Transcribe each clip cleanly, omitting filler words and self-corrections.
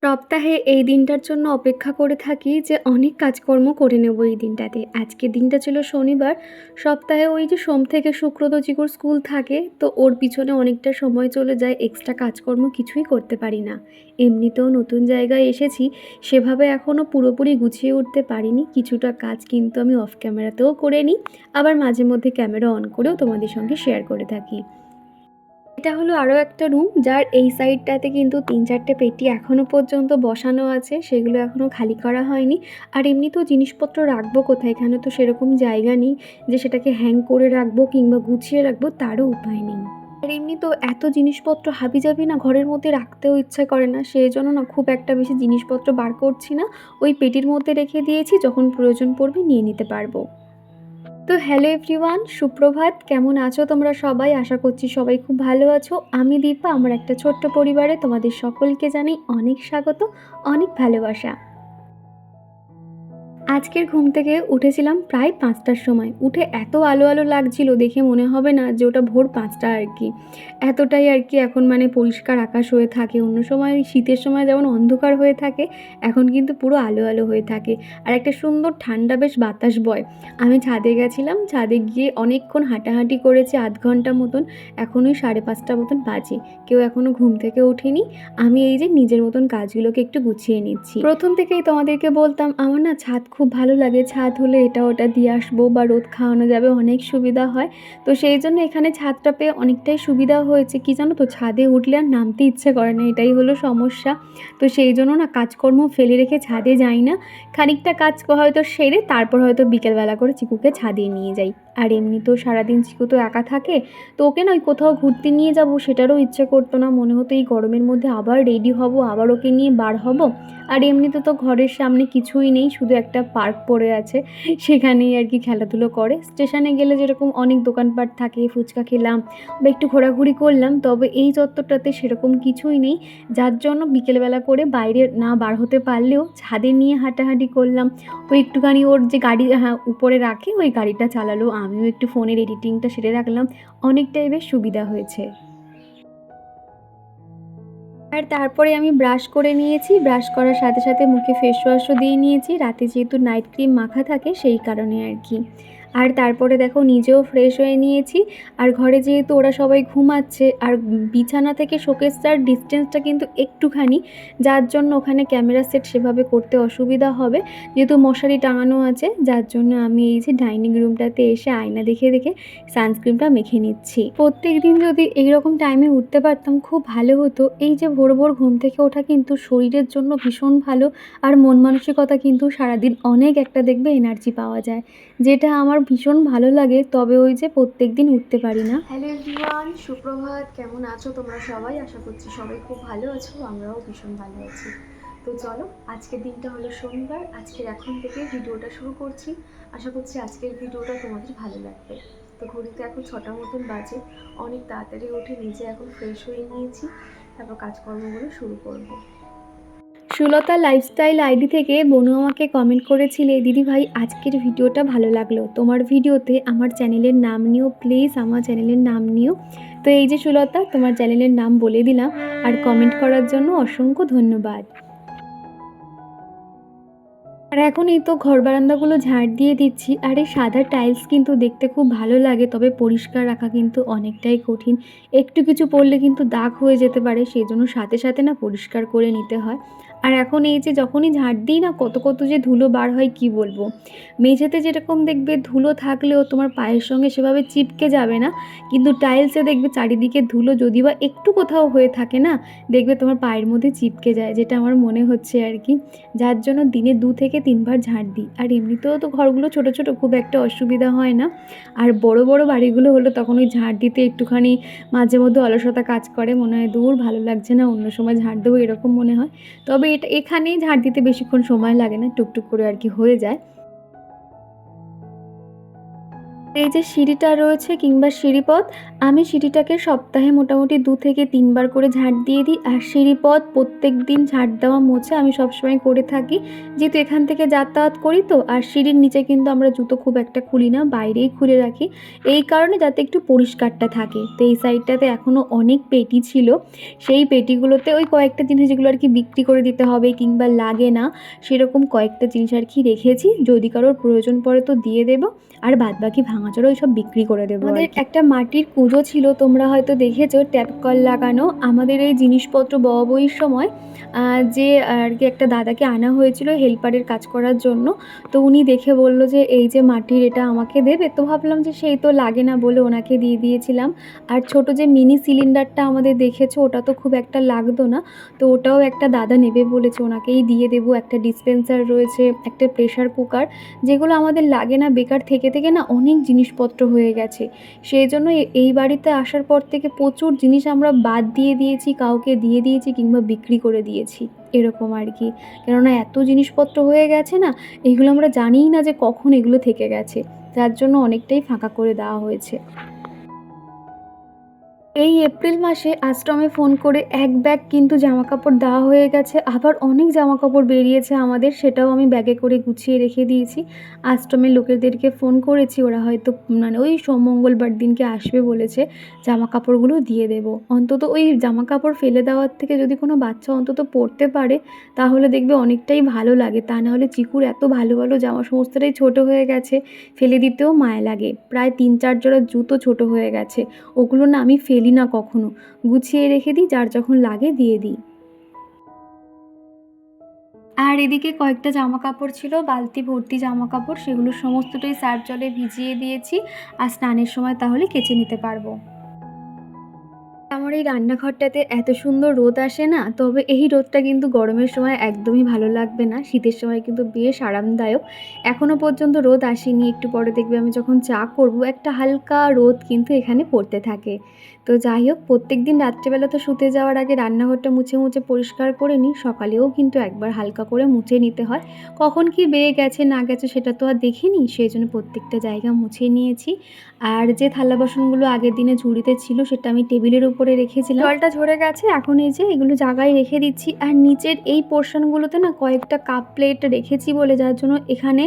সপ্তাহে এই দিনটার জন্য অপেক্ষা করে থাকি যে অনেক কাজকর্ম করে নেব এই দিনটাতে। আজকের দিনটা ছিল শনিবার। সপ্তাহে ওই যে সোম থেকে শুক্র তো চিকুর স্কুল থাকে, তো ওর পিছনে অনেকটা সময় চলে যায়, এক্সট্রা কাজকর্ম কিছুই করতে পারি না। এমনিতেও নতুন জায়গায় এসেছি, সেভাবে এখনও পুরোপুরি গুছিয়ে উঠতে পারিনি। কিছুটা কাজ কিন্তু আমি অফ ক্যামেরাতেও করে নিই, আবার মাঝে মধ্যে ক্যামেরা অন করেও তোমাদের সঙ্গে শেয়ার করে থাকি। এটা হলো আরও একটা রুম, যার এই সাইডটাতে কিন্তু ৩-৪টে পেটি এখনও পর্যন্ত বসানো আছে, সেগুলো এখনও খালি করা হয়নি। আর এমনিতেও জিনিসপত্র রাখবো কোথায়? এখানে তো সেরকম জায়গা নেই যে সেটাকে হ্যাং করে রাখবো কিংবা গুছিয়ে রাখবো, তারও উপায় নেই। আর এমনিতেও এত জিনিসপত্র হাবিজাবি না ঘরের মধ্যে রাখতেও ইচ্ছা করে না, সেই জন্য না খুব একটা বেশি জিনিসপত্র বার করছি না। ওই পেটির মধ্যে রেখে দিয়েছি, যখন প্রয়োজন পড়বে নিয়ে নিতে পারবো। তো হ্যালো এভরিওয়ান, সুপ্রভাত। কেমন আছো তোমরা সবাই? আশা করছি সবাই খুব ভালো আছো। আমি দীপা, আমার একটা ছোট্ট পরিবারে তোমাদের সকলকে জানাই অনেক স্বাগত, অনেক ভালোবাসা। আজকের ঘুম থেকে উঠেছিলাম প্রায় ৫টার সময়। উঠে এত আলো আলো লাগছিল, দেখে মনে হবে না যে ওটা ভোর ৫টা আর কি। এতটাই আর কি এখন মানে পরিষ্কার আকাশ হয়ে থাকে। অন্য সময় শীতের সময় যেমন অন্ধকার হয়ে থাকে, এখন কিন্তু পুরো আলো আলো হয়ে থাকে। আর একটা সুন্দর ঠান্ডা বেশ বাতাস বয়। আমি ছাদে গেছিলাম, ছাদে গিয়ে অনেকক্ষণ হাঁটাহাঁটি করেছি, আধ ঘন্টা মতন। এখন ওই ৫:৩০ মতন বাজে, কেউ এখনও ঘুম থেকে ওঠেনি। আমি এই যে নিজের মতন কাজগুলোকে একটু গুছিয়ে নিচ্ছি। প্রথম থেকেই তোমাদেরকে বলতাম আমার না ছাদ খুব ভালো লাগে, ছাদ হলে এটা ওটা দিয়ে আসবো বা রোদ খাওয়ানো যাবে, অনেক সুবিধা হয়। তো সেই জন্য এখানে ছাদটা পেয়ে অনেকটাই সুবিধা হয়েছে। কি জানো তো, ছাদে উঠলে আর নামতে ইচ্ছে করে না, এটাই হলো সমস্যা। তো সেই জন্য না কাজকর্ম ফেলে রেখে ছাদে যাই না, খানিকটা কাজ হয়তো সেরে তারপর হয়তো বিকেলবেলা করে চিকুকে ছাদে নিয়ে যাই। আর এমনিতেও সারাদিন চিকু তো একা থাকে, তো ওকে নয় কোথাও ঘুরতে নিয়ে যাব সেটারও ইচ্ছে করতো না। মনে হতো এই গরমের মধ্যে আবার রেডি হব, আবার ওকে নিয়ে বার হব। আর এমনিতে তো ঘরের সামনে কিছুই নেই, শুধু একটা পার্ক পড়ে আছে, সেখানেই আর কি খেলাধুলো করে। স্টেশনে গেলে যেরকম অনেক দোকানপাট থাকে, ফুচকা খেলাম বা একটু ঘোরাঘুরি করলাম, তবে এই চত্বরটাতে সেরকম কিছুই নেই। যার জন্য বিকেলবেলা করে বাইরে না বার হতে পারলেও ছাদে নিয়ে হাঁটাহাঁটি করলাম। ওই একটুখানি ওর যে গাড়ি উপরে রাখে, ওই গাড়িটা চালালো, আমিও একটু ফোনের এডিটিংটা সেরে রাখলাম। অনেকটাই বেশ সুবিধা হয়েছে। আর তারপরে আমি ব্রাশ করে নিয়েছি, ব্রাশ করার সাথে সাথে মুখে ফেস ওয়াশও দিয়ে নিয়েছি, রাতে যেহেতু নাইট ক্রিম মাখা থাকে সেই কারণে আর কি। আর তারপরে দেখো নিজেও ফ্রেশ হয়ে নিয়েছি। আর ঘরে যেহেতু ওরা সবাই ঘুমাচ্ছে, আর বিছানা থেকে শোকেসটার ডিস্টেন্সটা কিন্তু একটুখানি, যার জন্য ওখানে ক্যামেরা সেট সেভাবে করতে অসুবিধা হবে, যেহেতু মশারি টাঙানো আছে। যার জন্য আমি এই যে ডাইনিং রুমটাতে এসে আয়না দেখে দেখে সানস্ক্রিনটা মেখে নিচ্ছি। প্রত্যেক দিন যদি এইরকম টাইমে উঠতে পারতাম খুব ভালো হতো। এই যে ভোর ভোর ঘুম থেকে ওঠা কিন্তু শরীরের জন্য ভীষণ ভালো, আর মন মানসিকতা কিন্তু সারাদিন অনেক একটা দেখবে এনার্জি পাওয়া যায়, যেটা আমার ভীষণ ভালো লাগে। তবে ওই যে প্রত্যেক দিন উঠতে পারি না। হ্যালো এভরিওয়ান, সুপ্রভাত। কেমন আছো তোমরা সবাই? আশা করছি সবাই খুব ভালো আছো, আমরাও ভীষণ ভালো আছি। তো চলো, আজকের দিনটা হলো শনিবার, আজকের এখন থেকে ভিডিওটা শুরু করছি। আশা করছি আজকের ভিডিওটা তোমাদের ভালো লাগবে। তো ঘড়িতে এখন 6টা মতন বাজে, অনেক তাড়াতাড়ি উঠে নিজে এখন ফ্রেশ হয়ে নিয়েছি, তারপর কাজকর্মগুলো শুরু করব। সুলতা লাইফস্টাইল আইডি থেকে বনু আমাকে কমেন্ট করেছিলে, দিদি ভাই আজকের ভিডিওটা ভালো লাগলো, তোমার ভিডিওতে আমার চ্যানেলের নাম নিও প্লিজ, আমার চ্যানেলের নাম নিও। তো এই যে সুলতা, তোমার চ্যানেলের নাম বলে দিলাম, আর কমেন্ট করার জন্য অসংখ্য ধন্যবাদ। আর এখন এই তো ঘর বারান্দাগুলো ঝাড় দিয়ে দিচ্ছি। আর এই সাদা টাইলস কিন্তু দেখতে খুব ভালো লাগে, তবে পরিষ্কার রাখা কিন্তু অনেকটাই কঠিন। একটু কিছু পড়লে কিন্তু দাগ হয়ে যেতে পারে, সেই জন্য সাথে সাথে না পরিষ্কার করে নিতে হয়। আর এখন এই যে যখনই ঝাড় দিই না, কত কত যে ধুলো বার হয় কি বলবো। মেঝেতে যেরকম দেখবে ধুলো থাকলেও তোমার পায়ের সঙ্গে সেভাবে চিপকে যাবে না, কিন্তু টাইলসে দেখবে চারিদিকে ধুলো যদি বা একটু কোথাও হয়ে থাকে না, দেখবে তোমার পায়ের মধ্যে চিপকে যায়, যেটা আমার মনে হচ্ছে আর কি। যার জন্য দিনে 2 থেকে 3 বার ঝাড় দিই। আর এমনিতেও তো ঘরগুলো ছোট ছোট, খুব একটা অসুবিধা হয় না। আর বড় বড় বাড়িগুলো হলো তখন ওই ঝাড় দিতে একটুখানি মাঝে মধ্যে অলসতা কাজ করে, মনে হয় দূর ভালো লাগছে না, অন্য সময় ঝাড় দেবো, এরকম মনে হয়। তবে এখানেই ঝাড় দিতে বেশিক্ষণ সময় লাগে না, টুকটুক করে আর কি হয়ে যায়। এই যে সিঁড়িটা রয়েছে কিংবা সিঁড়িপথ, আমি সিঁড়িটাকে সপ্তাহে মোটামুটি 2 থেকে 3 বার করে ঝাঁট দিয়ে দিই। আর সিঁড়িপথ প্রত্যেকদিন ঝাঁট দেওয়া মোছা আমি সবসময় করে থাকি। যেহেতু এখান থেকে যাতায়াত করি তো, আর সিঁড়ির নিচে কিন্তু আমরা জুতো খুব একটা খুলি না, বাইরেই খুলে রাখি। এই কারণে যাতে একটু পরিষ্কারটা থাকে। তো এই সাইডটাতে এখনও অনেক পেটি ছিল। সেই পেটিগুলোতে ওই কয়েকটা জিনিস যেগুলো আর কি বিক্রি করে দিতে হবে কিংবা লাগে না, সেরকম কয়েকটা জিনিস আর কি রেখেছি। যদি কারোর প্রয়োজন পড়ে তো দিয়ে দেবো। আর বাদবাকি ভাঙাচোরা ওইসব বিক্রি করে দেবো। আমাদের একটা মাটির কুঁজো ছিল, তোমরা হয়তো দেখেছো, ট্যাপ কল লাগানো। আমাদের এই জিনিসপত্র বওয়াবইয়ের সময় যে আর কি একটা দাদাকে আনা হয়েছিল হেল্পারের কাজ করার জন্য। তো উনি দেখে বলল যে এই যে মাটির এটা আমাকে দেবে। তো ভাবলাম যে সেই তো লাগে না বলে ওনাকে দিয়ে দিয়েছিলাম। আর ছোট যে মিনি সিলিন্ডারটা আমাদের দেখেছো, ওটা তো খুব একটা লাগতো না, তো ওটাও একটা দাদা নেবে বলেছে, ওনাকেই দিয়ে দেবো। একটা ডিসপেন্সার রয়েছে, একটা প্রেশার কুকার, যেগুলো আমাদের লাগে না, বেকার থেকে থেকে না অনেক জিনিসপত্র হয়ে গেছে। সেই জন্য এই বাড়িতে আসার পর থেকে প্রচুর জিনিস আমরা বাদ দিয়ে দিয়েছি, কাউকে দিয়ে দিয়েছি কিংবা বিক্রি করে দিয়েছি, এরকম আর কি। কেননা এত জিনিসপত্র হয়ে গেছে না, এগুলো আমরা জানিই না যে কখন এগুলো থেকে গেছে, যার জন্য অনেকটাই ফাঁকা করে দেওয়া হয়েছে। এই এপ্রিল মাসে আশ্রমে ফোন করে এক ব্যাগ কিন্তু জামাকাপড় দেওয়া হয়ে গেছে। আবার অনেক জামাকাপড় বেরিয়েছে আমাদের, সেটাও আমি ব্যাগে করে গুছিয়ে রেখে দিয়েছি। আশ্রমের লোকেদেরকে ফোন করেছি, ওরা হয়তো মানে ওই মঙ্গলবার দিনকে আসবে বলেছে, জামাকাপড়গুলো দিয়ে দেবো। অন্তত ওই জামাকাপড় ফেলে দেওয়ার থেকে যদি কোনো বাচ্চা অন্তত পরতে পারে, তাহলে দেখবে অনেকটাই ভালো লাগে। তা নাহলে চিকুর এত ভালো ভালো জামা সমস্তটাই ছোটো হয়ে গেছে, ফেলে দিতেও মায়া লাগে। প্রায় 3-4 জোড়া জুতো ছোটো হয়ে গেছে, ওগুলো না আমি ফেলি না কখনো, গুছিয়ে রেখে দিই, যার যখন লাগে দিয়ে দিই। আর এদিকে কয়েকটা জামা কাপড় ছিল, বালতি ভর্তি জামা কাপড়, সেগুলো সমস্তটাই সার্ফ জলে ভিজিয়ে দিয়েছি। আর স্নানের সময় তাহলে কেচে নিতে পারবো। আমার এই রান্নাঘরটাতে এত সুন্দর রোদ আসে না, তবে এই রোদটা কিন্তু গরমের সময় একদমই ভালো লাগবে না, শীতের সময় কিন্তু বেশ আরামদায়ক। এখনও পর্যন্ত রোদ আসেনি, একটু পরে দেখবে আমি যখন চা করব একটা হালকা রোদ কিন্তু এখানে পড়তে থাকে। তো যাই হোক, প্রত্যেক দিন রাত্রিবেলা তো শুতে যাওয়ার আগে রান্নাঘরটা মুছে মুছে পরিষ্কার করে নিই, সকালেও কিন্তু একবার হালকা করে মুছে নিতে হয়। কখন কি বেয়ে গেছে না গেছে সেটা তো আর দেখিনি, সেই জন্য প্রত্যেকটা জায়গা মুছে নিয়েছি। আর যে থালা বাসনগুলো আগের দিনে ঝুড়িতে ছিল সেটা আমি টেবিলের উপরে রেখেছিলাম, জলটা ঝরে গেছে, এখন এই যে এগুলো জায়গায় রেখে দিচ্ছি। আর নিচের এই পোর্শনগুলোতে না কয়েকটা কাপ প্লেট রেখেছি বলে, যার জন্য এখানে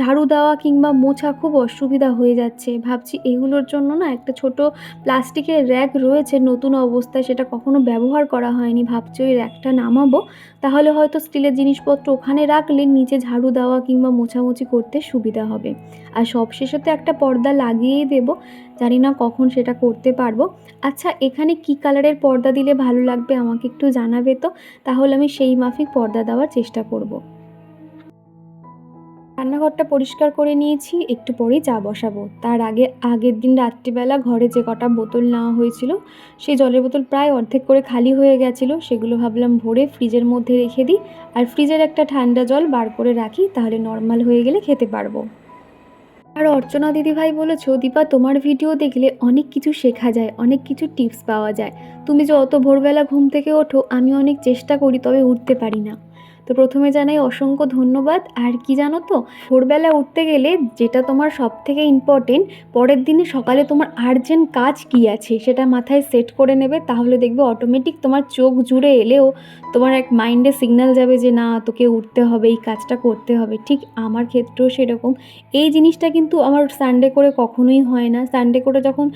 ঝাড়ু দেওয়া কিংবা মোছা খুব অসুবিধা হয়ে যাচ্ছে। ভাবছি এগুলোর জন্য না একটা ছোট প্লাস্টিকের র্যাক রয়েছে নতুন অবস্থায়, সেটা কখনো ব্যবহার করা হয়নি, ভাবছি ওই র্যাকটা নামাবো, তাহলে হয়তো স্টিলের জিনিসপত্র ওখানে রাখলে নিচে ঝাড়ু দেওয়া কিংবা মোছামুছি করতে সুবিধা হবে। আর সবশেষে তো একটা পর্দা লাগিয়েই দেবো, জানি না কখন সেটা করতে পারবো। আচ্ছা, এখানে কি কালারের পর্দা দিলে ভালো লাগবে আমাকে একটু জানাবে তো, তাহলে আমি সেই মাফিক পর্দা দেওয়ার চেষ্টা করব। রান্নাঘরটা পরিষ্কার করে নিয়েছি, একটু পরেই চা বসাবো। তার আগে আগের দিন রাত্রিবেলা ঘরে যে কটা বোতল নেওয়া হয়েছিল, সেই জলের বোতল প্রায় অর্ধেক করে খালি হয়ে গেছিলো, সেগুলো ভাবলাম ভরে ফ্রিজের মধ্যে রেখে দিই। আর ফ্রিজের একটা ঠান্ডা জল বার করে রাখি, তাহলে নর্মাল হয়ে গেলে খেতে পারবো। আর অর্চনা দিদিভাই বলেছো, দীপা তোমার ভিডিও দেখলে অনেক কিছু শেখা যায়, অনেক কিছু টিপস পাওয়া যায়। তুমি যে অত ভোরবেলা ঘুম থেকে ওঠো, আমি অনেক চেষ্টা করি তবে উঠতে পারি না। তো প্রথমে জানাই অসংখ্য ধন্যবাদ। আর কি জানো তো, ভোরবেলা উঠতে গেলে যেটা তোমার সব থেকে ইম্পর্টেন্ট, পরের দিনে সকালে তোমার আর্জেন্ট কাজ কি আছে সেটা মাথায় সেট করে নেবে, তাহলে দেখবে অটোমেটিক তোমার চোখ জুড়ে এলেও তোমার এক মাইন্ডে সিগন্যাল যাবে যে না, তোকে উঠতে হবে, এই কাজটা করতে হবে। ঠিক আমার ক্ষেত্রেও সেরকম। এই জিনিসটা কিন্তু আমার সানডে করে কখনোই হয় না। সানডে করে যখন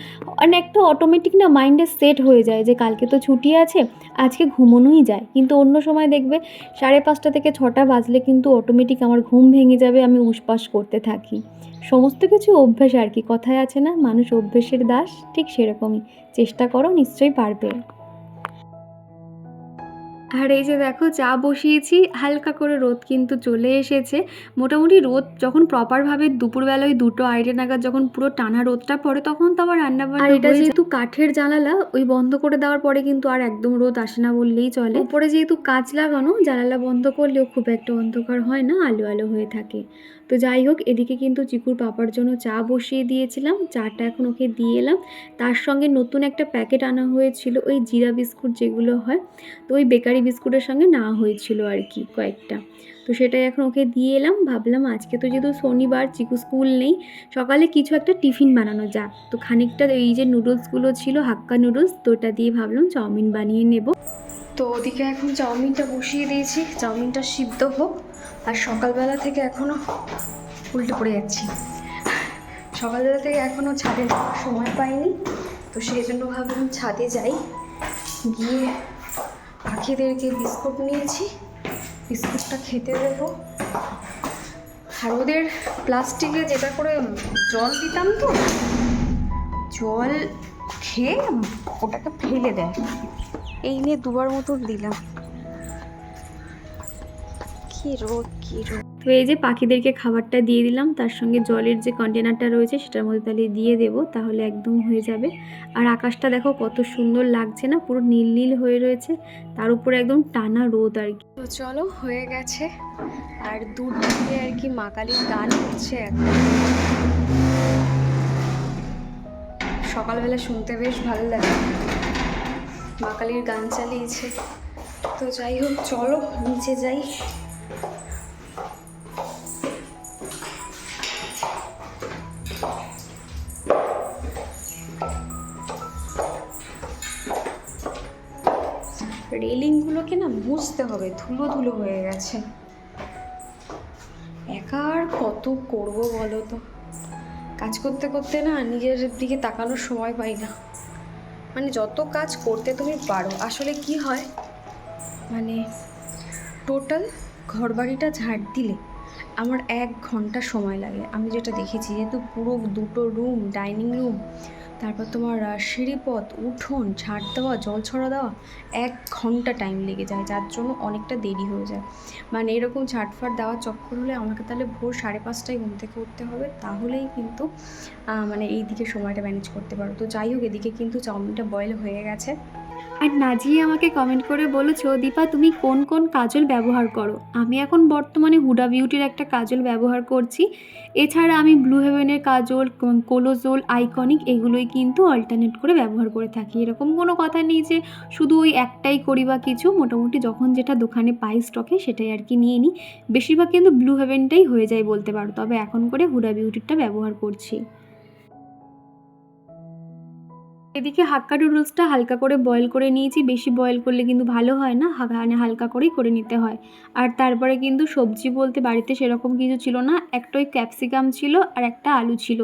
অনেকটা অটোমেটিক না মাইন্ডে সেট হয়ে যায় যে কালকে তো ছুটি আছে, আজকে ঘুমোনোই যায়। কিন্তু অন্য সময় দেখবে 5:30 থেকে 6টা বাজলে কিন্তু অটোমেটিক আমার ঘুম ভেঙে যাবে, আমি উসপাস করতে থাকি। সমস্ত কিছু অভ্যেস আর কি, কথায় আছে না, মানুষ অভ্যেসের দাস, ঠিক সেরকমই। চেষ্টা করো, নিশ্চয়ই পারবে। আর এই যে দেখো চা বসিয়েছি, হালকা করে রোদ কিন্তু চলে এসেছে। মোটামুটি রোদ যখন প্রপারভাবে দুপুরবেলা ওই 2:30 নাগাদ যখন পুরো টানা রোদটা পড়ে, তখন তো আমার রান্নাবান্না। আর এটা যেহেতু কাঠের জানালা, ওই বন্ধ করে দেওয়ার পরে কিন্তু আর একদম রোদ আসে না বললেই চলে। উপরে যেহেতু কাঁচ লাগানো, জানালা বন্ধ করলেও খুব একটা অন্ধকার হয় না, আলো আলো হয়ে থাকে। তো যাই হোক, এদিকে কিন্তু চিকুর পাপার জন্য চা বসিয়ে দিয়েছিলাম, চাটা এখন ওকে দিয়ে এলাম। তার সঙ্গে নতুন একটা প্যাকেট আনা হয়েছিল, ওই জিরা বিস্কুট যেগুলো হয়, তো ওই বেকারি বেকারি বিস্কুটের সঙ্গে নেওয়া হয়েছিল আর কি কয়েকটা। তো সেটাই এখন ওকে দিয়ে এলাম। ভাবলাম আজকে তো যেহেতু শনিবার, চিকু স্কুল নেই, সকালে কিছু একটা টিফিন বানানো যাক। তো খানিকটা এই যে নুডলসগুলো ছিল, হাক্কা নুডলস, তো ওটা দিয়ে ভাবলাম চাউমিন বানিয়ে নেব। তো ওদিকে এখন চাউমিনটা বসিয়ে দিয়েছি, চাউমিনটা সিদ্ধ হোক। আর সকালবেলা থেকে এখনও উল্টে পড়ে যাচ্ছি, সকালবেলা থেকে এখনও ছাদে যাওয়ার সময় পাইনি। তো সেই জন্য ভাবলাম ছাদে যাই, গিয়ে পাখিদেরকে বিস্কুট নিয়েছি, বিস্কুটটা খেতে দেবো। আর ওদের প্লাস্টিকে যেটা করে জল দিতাম, তো জল খেয়ে ওটাকে ফেলে দেয়, এই নিয়ে দুবার মতো দিলাম। কি রোদ, কি রোদ। তো এই যে পাখিদেরকে খাবারটা দিয়ে দিলাম, তার সঙ্গে জলের যে কন্টেনারটা রয়েছে সেটার মধ্যে তাহলে দিয়ে দেবো, তাহলে একদম হয়ে যাবে। আর আকাশটা দেখো কত সুন্দর লাগছে না, পুরো নীল নীল হয়ে রয়েছে, তার উপরে একদম টানা রোদ আর কি। তো চলো, হয়ে গেছে। আর দূর থেকে আর কি মা কালীর গান হচ্ছে এখন, সকালবেলা শুনতে বেশ ভালো লাগে, মা কালীর গান চালিয়েছে। তো যাই হোক, চলো নিচে যাই। রেলিংগুলোকে না মুছতে হবে, ধুলো ধুলো হয়ে গেছে। একা আর কত করবো বলো তো, কাজ করতে করতে না নিজের দিকে তাকানোর সময় পাই না। মানে যত কাজ করতে তুমি পারো, আসলে কি হয়, মানে টোটাল ঘরবাড়িটা ঝাড় দিলে আমার 1 ঘন্টা সময় লাগে। আমি যেটা দেখেছি, যেহেতু পুরো 2টো রুম, ডাইনিং রুম, তারপর তোমার সিঁড়িপথ, উঠোন ঝাড় দেওয়া, জল ছড়া দেওয়া, 1 ঘন্টা টাইম লেগে যায়, যার জন্য অনেকটা দেরি হয়ে যায়। মানে এরকম ঝাড়ফাট দেওয়ার চক্কর হলে আমাকে তাহলে ভোর 5:30টায় ঘুম থেকে উঠতে হবে, তাহলেই কিন্তু মানে এই দিকে সময়টা ম্যানেজ করতে পারো। তো যাই হোক, এদিকে কিন্তু চাউমিনটা বয়েল হয়ে গেছে। আর নাজিয়ে আমাকে কমেন্ট করে বলেছো, দীপা তুমি কোন কোন কাজল ব্যবহার করো? আমি এখন বর্তমানে হুডা বিউটির একটা কাজল ব্যবহার করছি। এছাড়া আমি ব্লু হেভেনের কাজল, কোলোজল, আইকনিক, এগুলোই কিন্তু অল্টারনেট করে ব্যবহার করে থাকি। এরকম কোনো কথা নেই যে শুধু ওই একটাই করি বা কিছু, মোটামুটি যখন যেটা দোকানে পাই স্টকে সেটাই আর কি নিয়ে নিই। বেশিরভাগ কিন্তু ব্লু হেভেনটাই হয়ে যায় বলতে পারো, তবে এখন করে হুডা বিউটিরটা ব্যবহার করছি। এদিকে হাক্কা নুডলসটা হালকা করে বয়েল করে নিয়েছি, বেশি বয়েল করলে কিন্তু ভালো হয় না, হালকা করেই করে নিতে হয়। আর তারপরে কিন্তু সবজি বলতে বাড়িতে সেরকম কিছু ছিল না, একটাই ক্যাপসিকাম ছিল আর একটা আলু ছিল।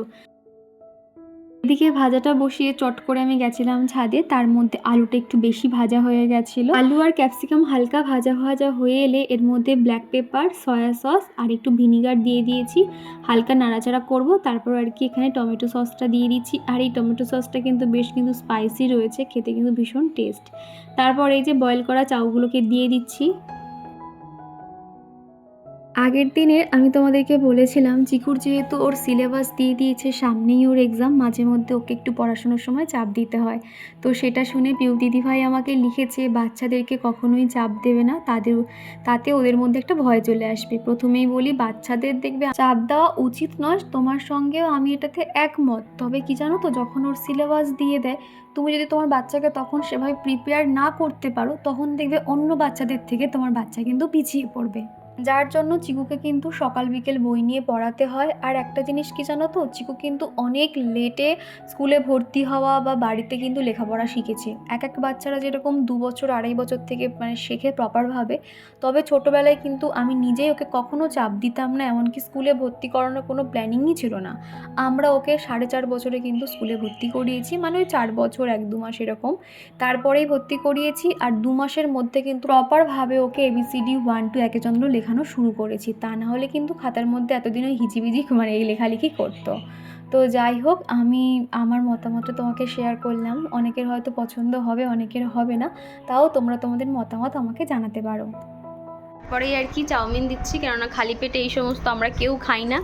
এদিকে ভাজাটা বসিয়ে চট করে আমি গেছিলাম ছাদে, তার মধ্যে আলুটা একটু বেশি ভাজা হয়ে গেছিলো। আলু আর ক্যাপসিকাম হালকা ভাজা ভাজা হয়ে এলে এর মধ্যে ব্ল্যাক পেপার, সয়া সস আর একটু ভিনিগার দিয়ে দিয়েছি, হালকা নাড়াচাড়া করব। তারপর আর কি এখানে টমেটো সসটা দিয়ে দিচ্ছি, আর এই টমেটো সসটা কিন্তু বেশ কিন্তু স্পাইসি রয়েছে, খেতে কিন্তু ভীষণ টেস্ট। তারপর এই যে বয়েল করা চাউগুলোকে দিয়ে দিচ্ছি। আগের দিনের আমি তোমাদেরকে বলেছিলাম, চিকুর যেহেতু ওর সিলেবাস দিয়ে দিয়েছে, সামনেই ওর এক্সাম, মাঝে মধ্যে ওকে একটু পড়াশোনার সময় চাপ দিতে হয়। তো সেটা শুনে পিউ দিদিভাই আমাকে লিখেছে, বাচ্চাদেরকে কখনোই চাপ দেবে না, তাতে ওদের মধ্যে একটা ভয় চলে আসবে। প্রথমেই বলি, বাচ্চাদের দেখবে চাপ দেওয়া উচিত নয়, তোমার সঙ্গেও আমি এটাতে একমত। তবে কি জানো তো, যখন ওর সিলেবাস দিয়ে দেয়, তুমি যদি তোমার বাচ্চাকে তখন সেভাবে প্রিপেয়ার না করতে পারো, তখন দেখবে অন্য বাচ্চাদের থেকে তোমার বাচ্চা কিন্তু পিছিয়ে পড়বে। যার জন্য চিকুকে কিন্তু সকাল বিকেল বই নিয়ে পড়াতে হয়। আর একটা জিনিস কি জানো তো, চিকু কিন্তু অনেক লেটে স্কুলে ভর্তি হওয়া বা বাড়িতে কিন্তু লেখাপড়া শিখেছে। এক বাচ্চারা যেরকম 2 বছর 2.5 বছর থেকে মানে শেখে প্রপারভাবে, তবে ছোটোবেলায় কিন্তু আমি নিজেই ওকে কখনো চাপ দিতাম না, এমনকি স্কুলে ভর্তি করানোর কোনো প্ল্যানিংই ছিল না। আমরা ওকে 4.5 বছরে কিন্তু স্কুলে ভর্তি করিয়েছি, মানে ওই 4 বছর 1-2 মাস এরকম, তারপরেই ভর্তি করিয়েছি। আর 2 মাসের মধ্যে কিন্তু প্রপারভাবে ওকে ABCD 1 to একেচন্দ্র লেখানো শুরু করেছি, তা না হলে কিন্তু খাতার মধ্যে এতদিন ওই হিজিবিজি মানে এই লেখালেখি করতো। তো যাই হোক, আমি আমার মতামতটা তোমাকে শেয়ার করলাম, অনেকের হয়তো পছন্দ হবে, অনেকের হবে না, তাও তোমরা তোমাদের মতামত আমাকে জানাতে পারো। পরেই আর কি চাউমিন দিচ্ছি, কেননা খালি পেটে এই সমস্ত আমরা কেউ খাই না।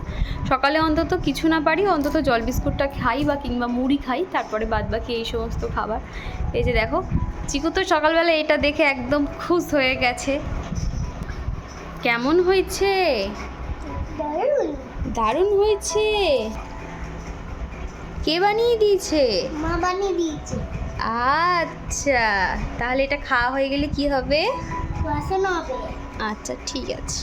সকালে অন্তত কিছু না পারি, অন্তত জল বিস্কুটটা খাই বা কিংবা মুড়ি খাই, তারপরে বাদবাকি এই সমস্ত খাবার। এই যে দেখো, চিকু তো সকালবেলা এটা দেখে একদম খুশ হয়ে গেছে। কেমন হয়েছে? দারুণ হয়েছে। কে বানিয়ে দিয়েছে? মা বানিয়ে দিয়েছে। আচ্ছা, তাহলে এটা খাওয়া হয়ে গেলে কি হবে? বসানো হবে। আচ্ছা ঠিক আছে।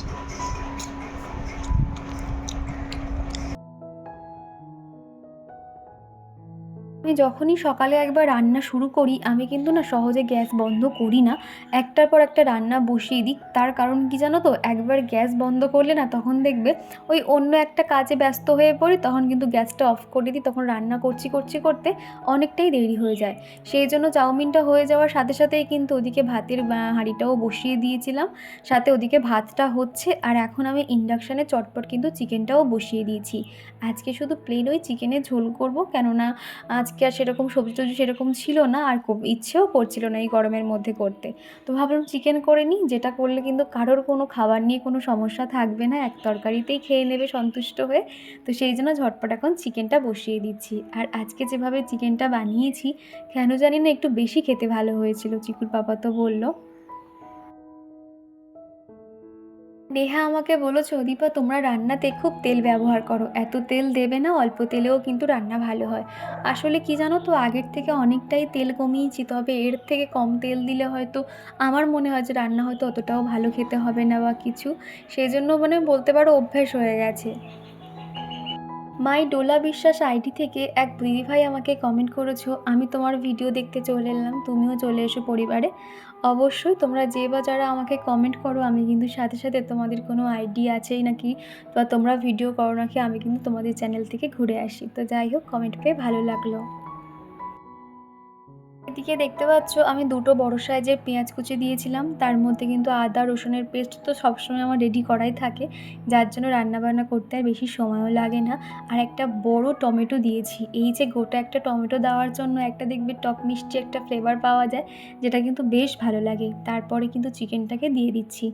আমি যখনই সকালে একবার রান্না শুরু করি আমি কিন্তু না সহজে গ্যাস বন্ধ করি না, একটার পর একটা রান্না বসিয়ে দিই। তার কারণ কি জানো তো, একবার গ্যাস বন্ধ করলে না তখন দেখবে ওই অন্য একটা কাজে ব্যস্ত হয়ে পড়ি, তখন কিন্তু গ্যাসটা অফ করে দিই, তখন রান্না করতে অনেকটাই দেরি হয়ে যায়। সেই জন্য চাউমিনটা হয়ে যাওয়ার সাথে সাথেই কিন্তু ওদিকে ভাতের হাঁড়িটাও বসিয়ে দিয়েছিলাম, সাথে ওদিকে ভাতটা হচ্ছে, আর এখন আমি ইন্ডাকশানে চটপট কিন্তু চিকেনটাও বসিয়ে দিয়েছি। আজকে শুধু প্লেন ওই চিকেনের ঝোল করব, কেননা আজকে আর সেরকম সবজি টবজি সেরকম ছিল না, আর ইচ্ছেও করছিল না এই গরমের মধ্যে করতে। তো ভাবলাম চিকেন করে নিই, যেটা করলে কিন্তু কারোর কোনো খাবার নিয়ে কোনো সমস্যা থাকবে না, এক তরকারিতেই খেয়ে নেবে সন্তুষ্ট হয়ে। তো সেই জন্য ঝটপট এখন চিকেনটা বসিয়ে দিচ্ছি। আর আজকে যেভাবে চিকেনটা বানিয়েছি কেন জানি না একটু বেশি খেতে ভালো হয়েছিল, চিকুর পাপা তো বললো। নেহা আমাকে বলেছো, দীপা তোমরা রান্নাতে খুব তেল ব্যবহার করো, এত তেল দেবে না, অল্প তেলেও কিন্তু রান্না ভালো হয়। আসলে কি জানো তো, আগের থেকে অনেকটাই তেল কমিয়েছি, তবে এর থেকে কম তেল দিলে হয়তো আমার মনে হয় যে রান্না হয়তো অতটাও ভালো খেতে হবে না বা কিছু, সেই জন্য মানে বলতে পারো অভ্যেস হয়ে গেছে। মাই ডোলা বিশ্বাস আইডি থেকে এক দিদিভাই আমাকে কমেন্ট করেছো, আমি তোমার ভিডিও দেখতে চলে এলাম, তুমিও চলে এসো পরিবারে। অবশ্যই তোমরা যে বা যারা আমাকে কমেন্ট করো, আমি কিন্তু সাথে সাথে তোমাদের কোনো আইডি আছেই নাকি বা তোমরা ভিডিও করো নাকি, আমি কিন্তু তোমাদের চ্যানেল থেকে ঘুরে আসি। তো যাই হোক, কমেন্ট পেয়ে ভালো লাগলো। এদিকে দেখতে পাচ্ছ আমি দুটো বড় সাইজের পেঁয়াজ কুচি দিয়েছিলাম, তার মধ্যে কিন্তু আদা রসুনের পেস্ট তো সবসময় আমার রেডি করাই থাকে, যার জন্য রান্নাবান্না করতে আর বেশি সময়ও লাগে না। আর একটা বড় টমেটো দিয়েছি, এই যে গোটা একটা টমেটো দেওয়ার জন্য একটা দেখবে টক মিষ্টি একটা ফ্লেভার পাওয়া যায়, যেটা কিন্তু বেশ ভালো লাগে। তারপরে কিন্তু চিকেনটাকে দিয়ে দিচ্ছি।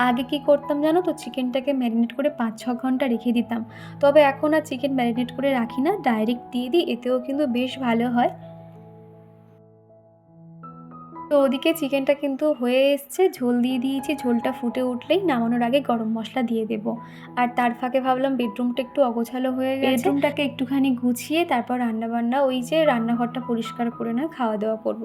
আগে কি করতাম জানো তো, চিকেনটাকে ম্যারিনেট করে 5-6 ঘন্টা রেখে দিতাম, তবে এখন আর চিকেন ম্যারিনেট করে রাখি না, ডাইরেক্ট দিয়ে দিই, এতেও কিন্তু বেশ ভালো হয়। তো ওদিকে চিকেনটা কিন্তু হয়ে এসছে, ঝোল দিয়ে দিয়েছি, ঝোলটা ফুটে উঠলেই নামানোর আগে গরম মশলা দিয়ে দেব। আর তার ফাঁকে ভাবলাম বেডরুমটা একটু অগোছালো হয়ে গেছে, বেডরুমটাকে একটুখানি গুছিয়ে তারপর রান্নাবান্না ওই যে রান্নাঘরটা পরিষ্কার করে না খাওয়া দাওয়া করব।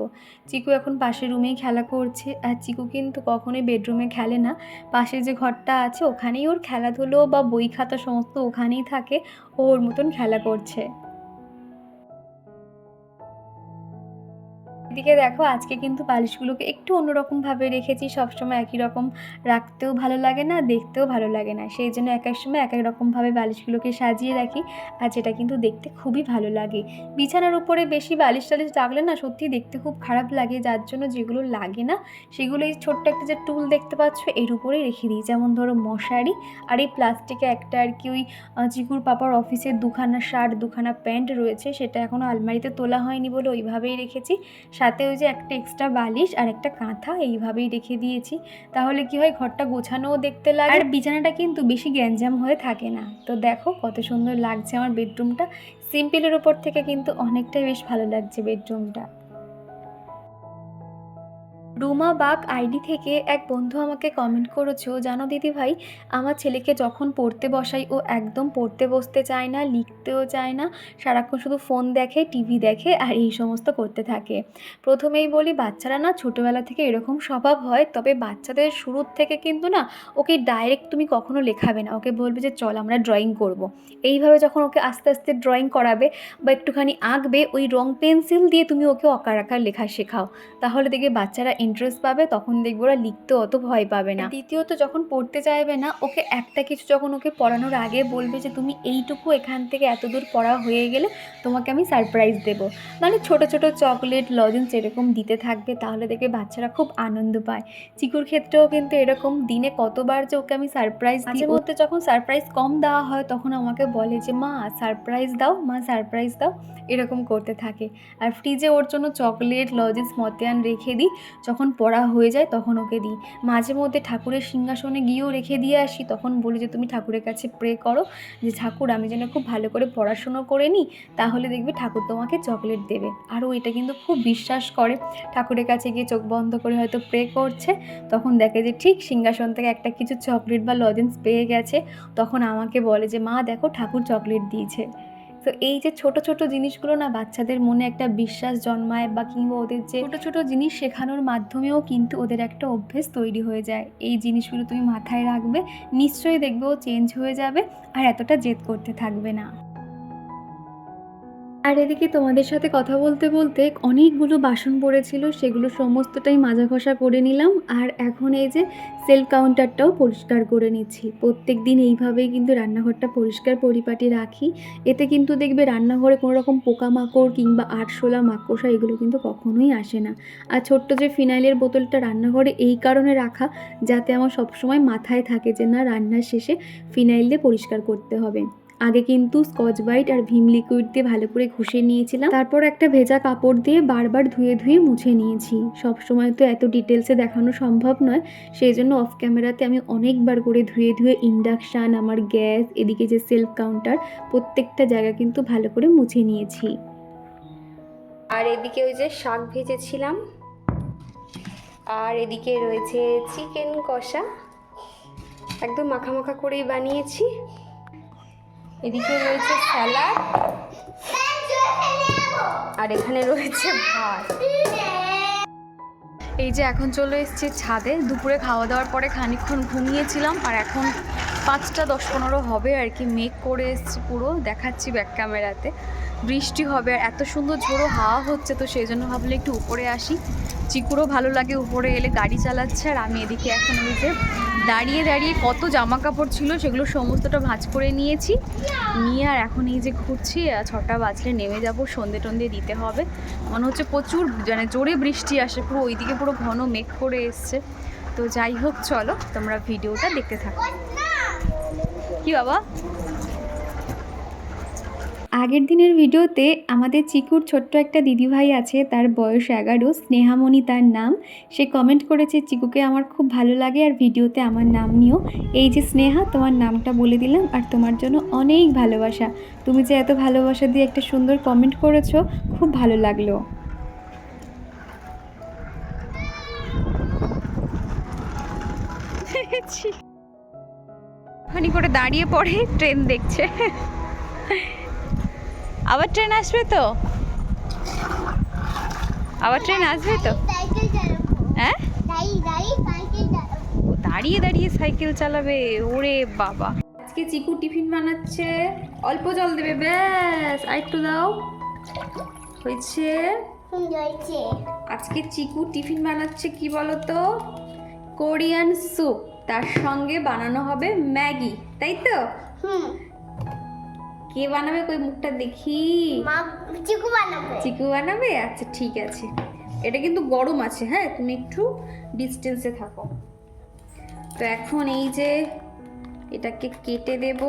চিকু এখন পাশের রুমেই খেলা করছে, আর চিকু কিন্তু কখনোই বেডরুমে খেলে না, পাশে যে ঘরটা আছে ওখানেই ওর খেলাধুলো বা বই খাতা সমস্ত ওখানেই থাকে, ওর মতন খেলা করছে। এদিকে দেখো আজকে কিন্তু বালিশগুলোকে একটু অন্যরকমভাবে রেখেছি, সবসময় একই রকম রাখতেও ভালো লাগে না, দেখতেও ভালো লাগে না, সেই জন্য এক এক সময় এক এক রকমভাবে বালিশগুলোকে সাজিয়ে রাখি, আর যেটা কিন্তু দেখতে খুবই ভালো লাগে। বিছানার উপরে বেশি বালিশ টালিশ রাখলে না সত্যি দেখতে খুব খারাপ লাগে, যার জন্য যেগুলো লাগে না সেগুলো এই ছোট্ট একটা যে টুল দেখতে পাচ্ছ এর উপরেই রেখে দিই, যেমন ধরো মশারি, আর এই প্লাস্টিকে একটা আর কি ওই চিকুর পাপার অফিসের দুখানা শার্ট দুখানা প্যান্ট রয়েছে, সেটা এখনও আলমারিতে তোলা হয়নি বলে ওইভাবেই রেখেছি, সাথে ওই যে একটা এক্সট্রা বালিশ আর একটা কাঁথা এইভাবেই রেখে দিয়েছি। তাহলে কি হয়, ঘরটা গোছানোও দেখতে লাগে, আর বিছানাটা কিন্তু বেশি গ্যাঞ্জাম হয়ে থাকে না। তো দেখো কত সুন্দর লাগছে আমার বেডরুমটা, সিম্পলের ওপর থেকে কিন্তু অনেকটাই বেশ ভালো লাগছে বেডরুমটা। রুমা বাগ আইডি থেকে এক বন্ধু আমাকে কমেন্ট করেছো, জানো দিদিভাই আমার ছেলেকে যখন পড়তে বসাই ও একদম পড়তে বসতে চায় না, লিখতেও চায় না, সারাক্ষণ শুধু ফোন দেখে, টিভি দেখে আর এই সমস্ত করতে থাকে। প্রথমেই বলি বাচ্চারা না ছোটোবেলা থেকে এরকম স্বভাব হয়, তবে বাচ্চাদের শুরুর থেকে কিন্তু না ওকে ডাইরেক্ট তুমি কখনো লেখাবে না, ওকে বলবে যে চল আমরা ড্রয়িং করব। এইভাবে যখন ওকে আস্তে আস্তে ড্রয়িং করাবে বা একটুখানি আঁকবে, ওই রং পেন্সিল দিয়ে তুমি ওকে অকার আঁকার লেখা শেখাও, তাহলে দেখবে বাচ্চারা ইন্টারেস্ট পাবে, তখন দেখবে ওরা লিখতে অত ভয় পাবে না। দ্বিতীয়ত যখন পড়তে চাইবে না, ওকে একটা কিছু যখন ওকে পড়ানোর আগে বলবে যে তুমি এইটুকু এখান থেকে এত দূর পড়া হয়ে গেলে তোমাকে আমি সারপ্রাইজ দেবো, মানে ছোট ছোট চকলেট লজেন্স এরকম দিতে থাকবে, তাহলে দেখবে বাচ্চারা খুব আনন্দ পায়। চিকুর ক্ষেত্রেও কিন্তু এরকম দিনে কতবার যে ওকে আমি সারপ্রাইজ দিই, মাঝে মধ্যে যখন সারপ্রাইজ কম দেওয়া হয় তখন আমাকে বলে যে মা সারপ্রাইজ দাও, মা সারপ্রাইজ দাও, এরকম করতে থাকে। আর ফ্রিজে ওর জন্য চকলেট লজেন্স মতিয়ান রেখে দিই, যখন পড়া হয়ে যায় তখন ওকে দিই। মাঝে মধ্যে ঠাকুরের সিংহাসনে গিয়েও রেখে দিয়ে আসি, তখন বলি যে তুমি ঠাকুরের কাছে প্রে করো যে ঠাকুর আমি যেন খুব ভালো করে পড়াশুনো করে নিই, তাহলে দেখবি ঠাকুর তোমাকে চকলেট দেবে। আর ও এটা কিন্তু খুব বিশ্বাস করে, ঠাকুরের কাছে গিয়ে চোখ বন্ধ করে হয়তো প্রে করছে, তখন দেখে যে ঠিক সিংহাসন থেকে একটা কিছু চকলেট বা লজেন্স পেয়ে গেছে, তখন আমাকে বলে যে মা দেখো ঠাকুর চকলেট দিয়েছে। তো তো এই যে ছোট ছোট জিনিসগুলো না বাচ্চাদের মনে একটা বিশ্বাস জন্মায়, বা কিংবা ওদের যে ছোট ছোট জিনিস শেখানোর মাধ্যমেও কিন্তু ওদের একটা অভ্যেস তৈরি হয়ে যায়। এই জিনিসগুলো তুমি মাথায় রাখবে, নিশ্চয়ই দেখবে ও চেঞ্জ হয়ে যাবে আর এতটা জেদ করতে থাকবে না। আর এদিকে তোমাদের সাথে কথা বলতে বলতে অনেকগুলো বাসন পড়েছিল, সেগুলো সমস্তটাই মাজা ঘষা করে নিলাম। আর এখন এই যে সেলফ কাউন্টারটাও পরিষ্কার করে নিচ্ছি। প্রত্যেক দিন এইভাবেই কিন্তু রান্নাঘরটা পরিষ্কার পরিপাটি রাখি। এতে কিন্তু দেখবে রান্নাঘরে কোনো রকম পোকামাকড় কিংবা আরশোলা মাকড়সা এগুলো কিন্তু কখনোই আসে না। আর ছোট্ট যে ফিনাইলের বোতলটা রান্নাঘরে এই কারণে রাখা, যাতে আমার সবসময় মাথায় থাকে যে না, রান্নার শেষে ফিনাইল দিয়ে পরিষ্কার করতে হবে। আগে কিন্তু স্কচ ব্রাইট আর ভিম লিকুইড দিয়ে ভালো করে ঘষে নিয়েছিলাম, তারপর একটা ভেজা কাপড় দিয়ে বারবার ধুয়ে ধুয়ে মুছে নিয়েছি। সব সময় তো এত ডিটেলসে দেখানো সম্ভব নয়, সেই জন্য অফ ক্যামেরাতে আমি অনেকবার করে ধুয়ে ধুয়ে ইন্ডাকশান, আমার গ্যাস, এদিকে যে সেলফ কাউন্টার, প্রত্যেকটা জায়গা কিন্তু ভালো করে মুছে নিয়েছি। আর এদিকে ওই যে শাক ভেজেছিলাম, আর এদিকে রয়েছে চিকেন কষা, একদম মাখা মাখা করেই বানিয়েছি। এদিকে রয়েছে স্যালাড, আর এখানে রয়েছে ভাত। এই যে এখন চলে এসেছি ছাদে। দুপুরে খাওয়া দাওয়ার পরে খানিকক্ষণ ঘুমিয়েছিলাম, আর এখন 5টা 10-15 হবে আর কি। মেঘ করে এসেছি পুরো, দেখাচ্ছি ব্যাক ক্যামেরাতে। বৃষ্টি হবে, আর এত সুন্দর ঝোড়ো হাওয়া হচ্ছে, তো সেই জন্য ভাবলে একটু উপরে আসি। চিকুরও ভালো লাগে উপরে এলে, গাড়ি চালাচ্ছে। আর আমি এদিকে এখন ওই যে দাঁড়িয়ে দাঁড়িয়ে কত জামা কাপড় ছিল সেগুলো সমস্তটা ভাঁজ করে নিয়েছি, নিয়ে আর এখন এই যে ঘুরছি। 6টা বাজলে নেমে যাব, সন্ধে টন্ধে দিতে হবে। মনে হচ্ছে প্রচুর মানে জোরে বৃষ্টি আসে, পুরো ওইদিকে পুরো ঘন মেঘ করে এসছে। তো যাই হোক, চলো তোমরা ভিডিওটা দেখতে থাকো। কি বাবা? আগের দিনের ভিডিওতে আমাদের চিকুর ছোট্ট একটা দিদিভাই আছে, তার বয়স 11, স্নেহামণি তার নাম। সে কমেন্ট করেছে চিকুকে আমার খুব ভালো লাগে, আর ভিডিওতে আমার নাম নিও। এই যে স্নেহা, তোমার নামটা বলে দিলাম, আর তোমার জন্য অনেক ভালোবাসা। তুমি যে এত ভালোবাসা দিয়ে একটা সুন্দর কমেন্ট করেছো, খুব ভালো লাগলো। ওখানে করে দাঁড়িয়ে পড়ে ট্রেন দেখছে। আবার ট্রেন আসবে তো? আবার ট্রেন আসবে তো? হ্যাঁ, দাঁড়িয়ে দাঁড়িয়ে সাইকেল চালাবে? ওরে বাবা। আজকে চিকু টিফিন বানাচ্ছে, অল্প জল দেবে, ব্যাস। আর একটু দাও, হয়েছে। আজকে চিকু টিফিন বানাচ্ছে কি বলো তো? কোরিয়ান স্যুপ, তার সঙ্গে বানানো হবে ম্যাগি, তাই তো? কে বানাবে? কই মুখটা দেখি। চিকু বানাবে। চিকু বানাবে? আচ্ছা ঠিক আছে। এটা কিন্তু গরম আছে, হ্যাঁ, তুমি একটু ডিস্টেন্সে থাকো। তো এখন এই যে এটাকে কেটে দেব,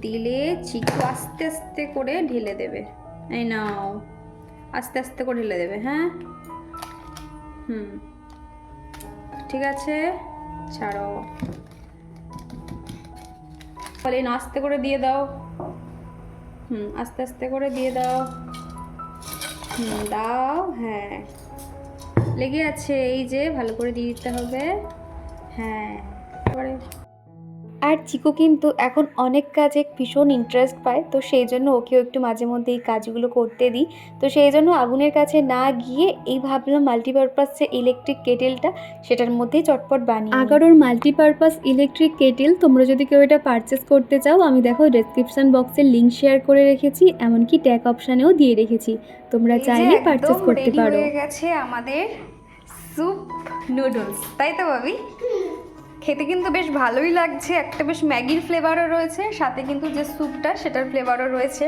দিলে চিকু আস্তে আস্তে করে ঢেলে দেবে। এই নাও, আস্তে আস্তে করে ঢেলে দেবে, হ্যাঁ। ঠিক আছে, ছাড়ো। তাহলে আস্তে করে দিয়ে দাও। আস্তে আস্তে করে দিয়ে দাও। দাও, হ্যাঁ, লেগে আছে। এই যে ভালো করে দিয়ে দিতে হবে, হ্যাঁ। আর চিকু কিন্তু এখন অনেক কাজে ভীষণ ইন্টারেস্ট পায়, তো সেই জন্য ওকেও একটু মাঝে মধ্যে এই কাজগুলো করতে দিই। তো সেই জন্য আগুনের কাছে না গিয়ে এই ভাবলাম মাল্টিপারপাস যে ইলেকট্রিক কেটেলটা, সেটার মধ্যেই চটপট বানিয়ে। আগারোর মাল্টিপারপাস ইলেকট্রিক কেটেল, তোমরা যদি কেউ এটা পারচেস করতে চাও, আমি দেখো ডেসক্রিপশন বক্সে লিঙ্ক শেয়ার করে রেখেছি, এমনকি ট্যাগ অপশানেও দিয়ে রেখেছি, তোমরা চাইলে পারচেস করতে পারো। হয়ে গেছে আমাদের স্যুপ নুডলস, তাই তো ভাবি? খেতে কিন্তু বেশ ভালোই লাগছে, একটা বেশ ম্যাগির ফ্লেভারও রয়েছে, সাথে কিন্তু যে স্যুপটা সেটার ফ্লেভারও রয়েছে।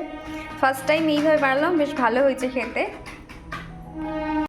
ফার্স্ট টাইম এইভাবে বানালাম, বেশ ভালো হয়েছে খেতে।